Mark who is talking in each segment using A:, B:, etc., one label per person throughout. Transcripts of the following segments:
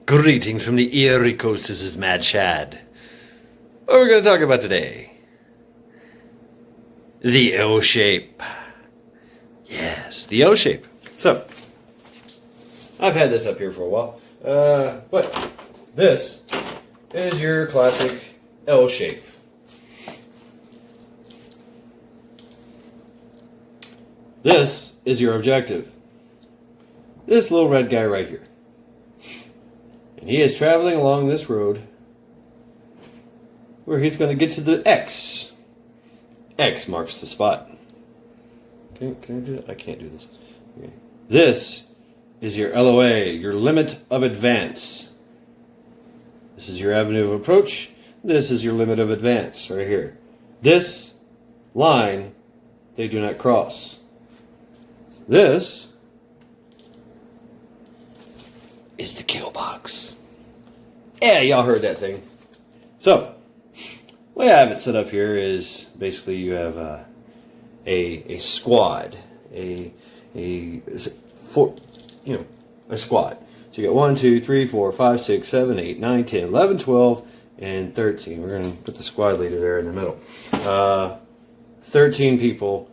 A: Greetings from the Erie Coast. This is Mad Shad. What are we going to talk about today? The L shape. Yes, the L shape. So, I've had this up here for a while, but this is your classic L shape. This is your objective. This little red guy right here. And he is traveling along this road where he's going to get to the X. X marks the spot. Can I do that? I can't do this. Okay. This is your LOA, your limit of advance. This is your avenue of approach. This is your limit of advance right here. This line, they do not cross. This is the kill box. Yeah, y'all heard that thing. So, the way I have it set up here is basically you have a squad, a squad. So you got 1, 2, 3, 4, 5, 6, 7, 8, 9, 10, 11, 12, and 13. We're going to put the squad leader there in the middle. 13 people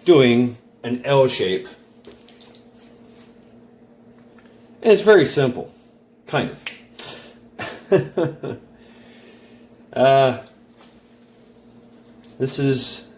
A: doing an L shape. And it's very simple, kind of. This is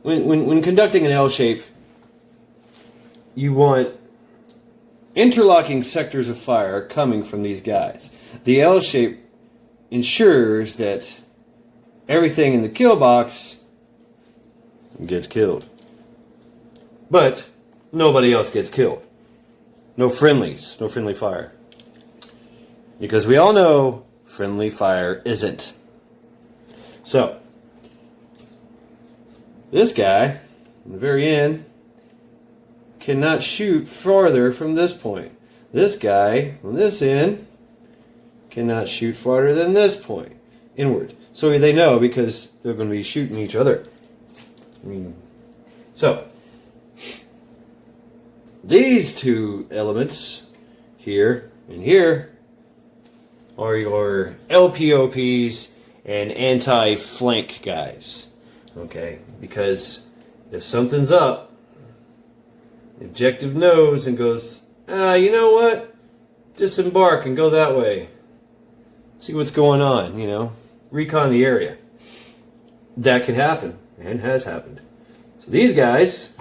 A: when conducting an L shape, you want interlocking sectors of fire coming from these guys. The L shape ensures that everything in the kill box gets killed, but nobody else gets killed. No friendlies, no friendly fire. Because we all know friendly fire isn't. So, this guy, in the very end, cannot shoot farther from this point. This guy, on this end, cannot shoot farther than this point, inward. So they know because they're going to be shooting each other. So, these two elements, here and here, are your LPOPs and anti-flank guys. Okay? Because if something's up, the objective knows and goes, you know what? Disembark and go that way. See what's going on, recon the area. That can happen, and has happened. So these guys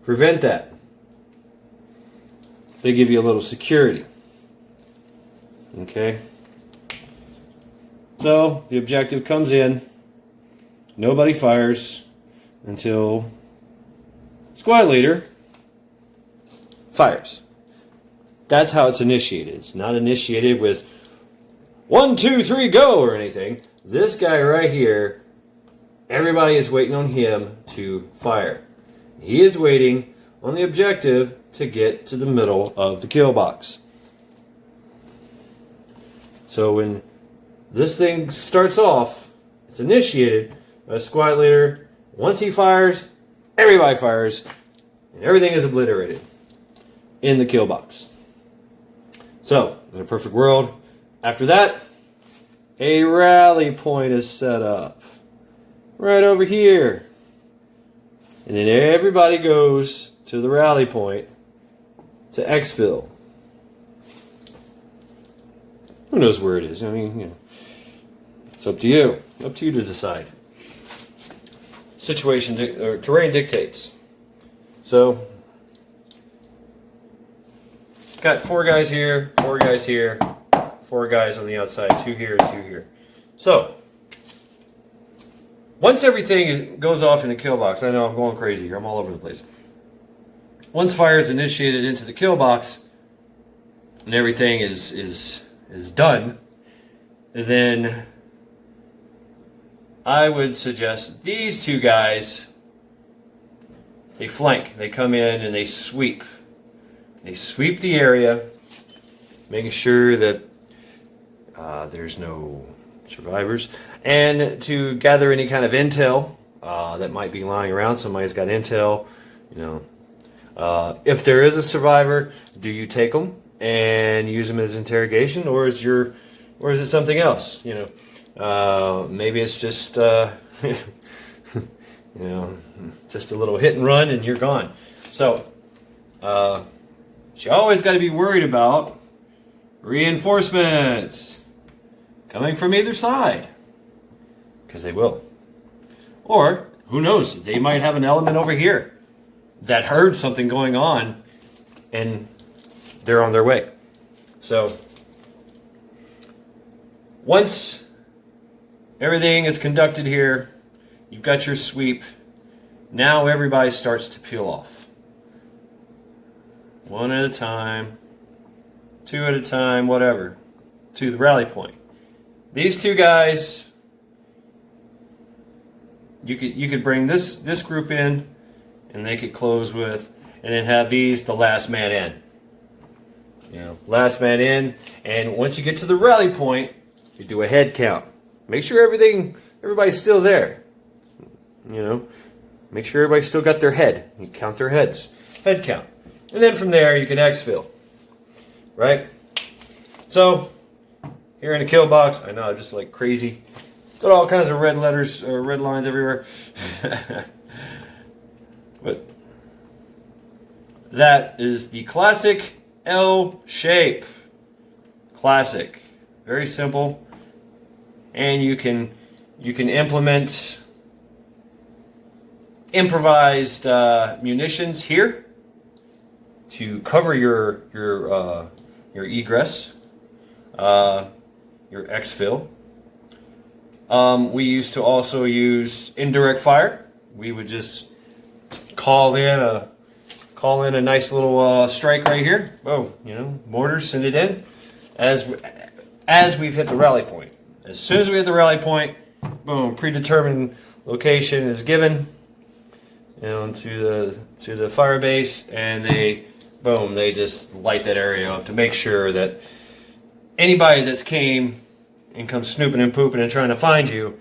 A: prevent that. They give you a little security. Okay? So, the objective comes in. Nobody fires until squad leader fires. That's how it's initiated. It's not initiated with 1, 2, 3, go or anything. This guy right here, everybody is waiting on him to fire. He is waiting on the objective to get to the middle of the kill box. So when this thing starts off, it's initiated by a squad leader. Once he fires, everybody fires, and everything is obliterated in the kill box. So, in a perfect world, after that, a rally point is set up right over here. And then everybody goes to the rally point to exfil. Who knows where it is? It's up to you. Up to you to decide. Terrain dictates. So, got 4 guys here, 4 guys here, 4 guys on the outside, 2 here and 2 here. So, once everything goes off in the kill box, I know I'm going crazy here, I'm all over the place. Once fire is initiated into the kill box and everything is done, then I would suggest these 2 guys, they flank, they come in and they sweep. They sweep the area, making sure that there's no survivors, and to gather any kind of intel that might be lying around. Somebody's got intel, If there is a survivor, do you take them? and use them as interrogation, or is it something else? Maybe it's just just a little hit and run, and you're gone. So you always got to be worried about reinforcements coming from either side, because they will. Or who knows? They might have an element over here that heard something going on, and they're on their way. So once everything is conducted here, you've got your sweep. Now everybody starts to peel off. One at a time, two at a time, whatever, to the rally point. These two guys, you could bring this group in, and they could close with, and then have these the last man in. Last man in, and once you get to the rally point, you do a head count. Make sure everybody's still there. Make sure everybody's still got their head. You count their heads. Head count. And then from there, you can exfil. Right? So, here in the kill box, I know I'm just like crazy. Got all kinds of red letters, or red lines everywhere. But that is the classic L shape. Classic. Very simple. And you can implement improvised munitions here to cover your egress, your exfil. We used to also use indirect fire. We would just call in a nice little strike right here. Oh, mortars, send it in as we've hit the rally point. As soon as we hit the rally point, boom, predetermined location is given, to the fire base, and they just light that area up to make sure that anybody that's came and comes snooping and pooping and trying to find you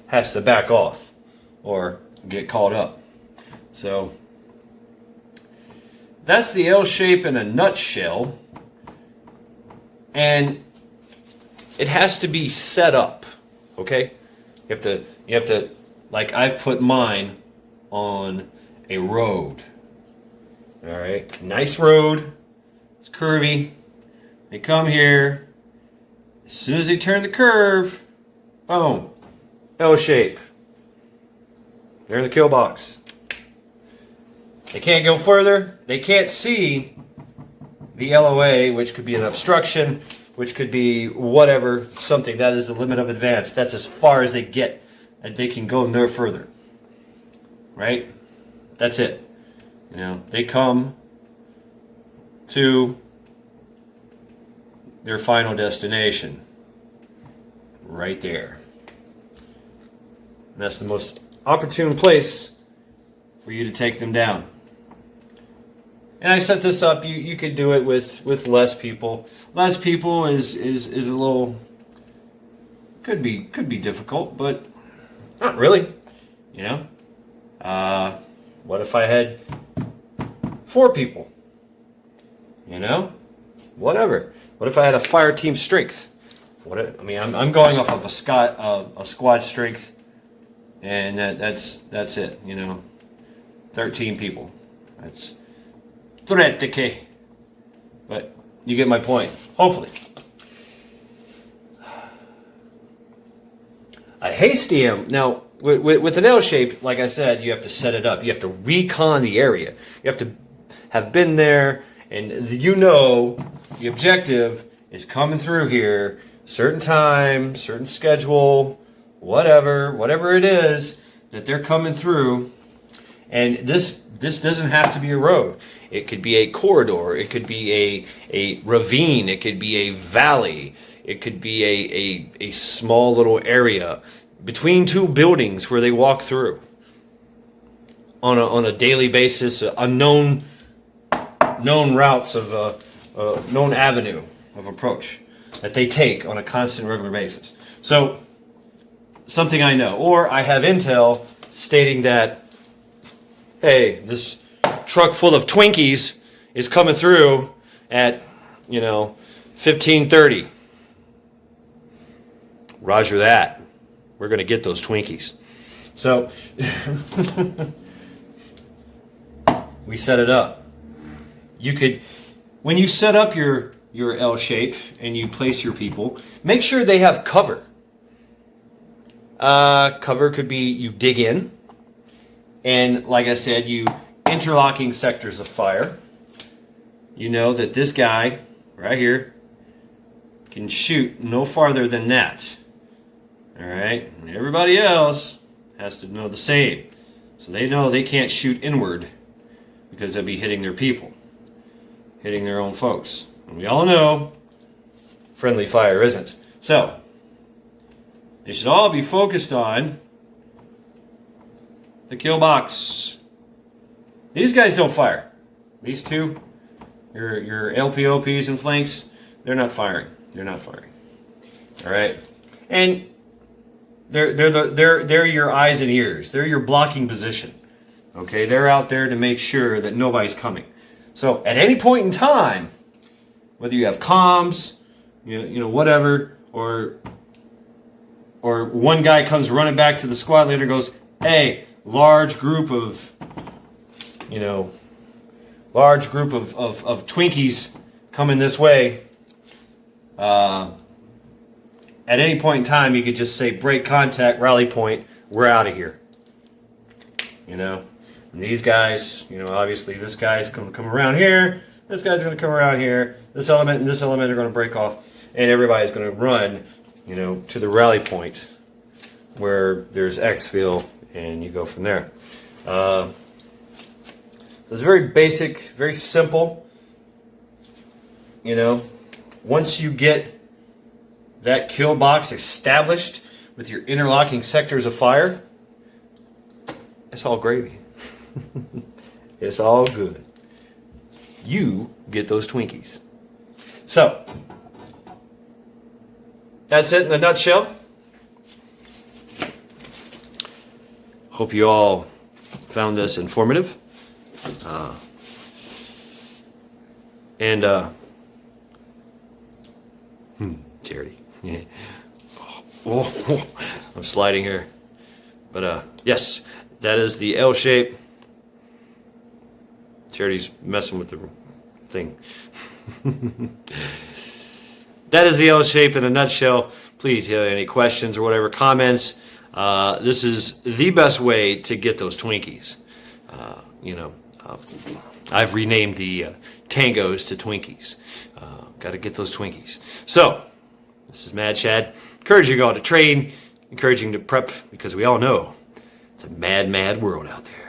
A: has to back off or get called up. So that's the L shape in a nutshell, and it has to be set up, okay? You have to, like I've put mine on a road. All right, nice road. It's curvy. They come here. As soon as they turn the curve, boom, L shape. They're in the kill box. They can't go further. They can't see the LOA, which could be an obstruction, which could be whatever, something. That is the limit of advance. That's as far as they get, and they can go no further. Right? That's it. They come to their final destination. Right there. And that's the most opportune place for you to take them down. And I set this up. You could do it with less people. Less people is a little, could be difficult, but not really. What if I had 4 people? Whatever. What if I had a fire team strength? I'm going off of a squad strength, and that's it. 13 people. That's theoretically, but you get my point. Hopefully, a hasty now with an L shape. Like I said, you have to set it up. You have to recon the area. You have to have been there, and the objective is coming through here. Certain time, certain schedule, whatever it is that they're coming through, and this doesn't have to be a road. It could be a corridor. It could be a ravine. It could be a valley. It could be a small little area between 2 buildings where they walk through on a daily basis, known routes of a known avenue of approach that they take on a constant, regular basis. So something I know, or I have intel stating that, hey, this truck full of Twinkies is coming through at, 15:30. Roger that. We're going to get those Twinkies. So we set it up. You could, when you set up your L shape and you place your people, make sure they have cover. Cover could be you dig in, and like I said, you interlocking sectors of fire. You know that this guy right here can shoot no farther than that. All right, and everybody else has to know the same, so they know they can't shoot inward because they'll be hitting their people, hitting their own folks. And we all know friendly fire isn't. So they should all be focused on the kill box. These guys don't fire. These two, your LPOPs and flanks, they're not firing. They're not firing. All right, and they're your eyes and ears. They're your blocking position. Okay, they're out there to make sure that nobody's coming. So at any point in time, whether you have comms, whatever, or one guy comes running back to the squad leader and goes, "Hey, large group of Twinkies coming this way." At any point in time, you could just say, "Break contact, rally point, we're out of here." And these guys, obviously this guy's going to come around here, this guy's going to come around here, this element and this element are going to break off, and everybody's going to run, to the rally point where there's exfil, and you go from there. So it's very basic, very simple. Once you get that kill box established with your interlocking sectors of fire, it's all gravy. It's all good. You get those Twinkies. So, that's it in a nutshell. Hope you all found this informative. Charity. Yeah. Oh, I'm sliding here. But yes, that is the L shape. Charity's messing with the thing. That is the L shape in a nutshell. Please, if you have any questions or whatever, comments. This is the best way to get those Twinkies. I've renamed the Tangos to Twinkies. Got to get those Twinkies. So, this is Mad Shad. Encouraging you all to train, encouraging you to prep, because we all know it's a mad, mad world out there.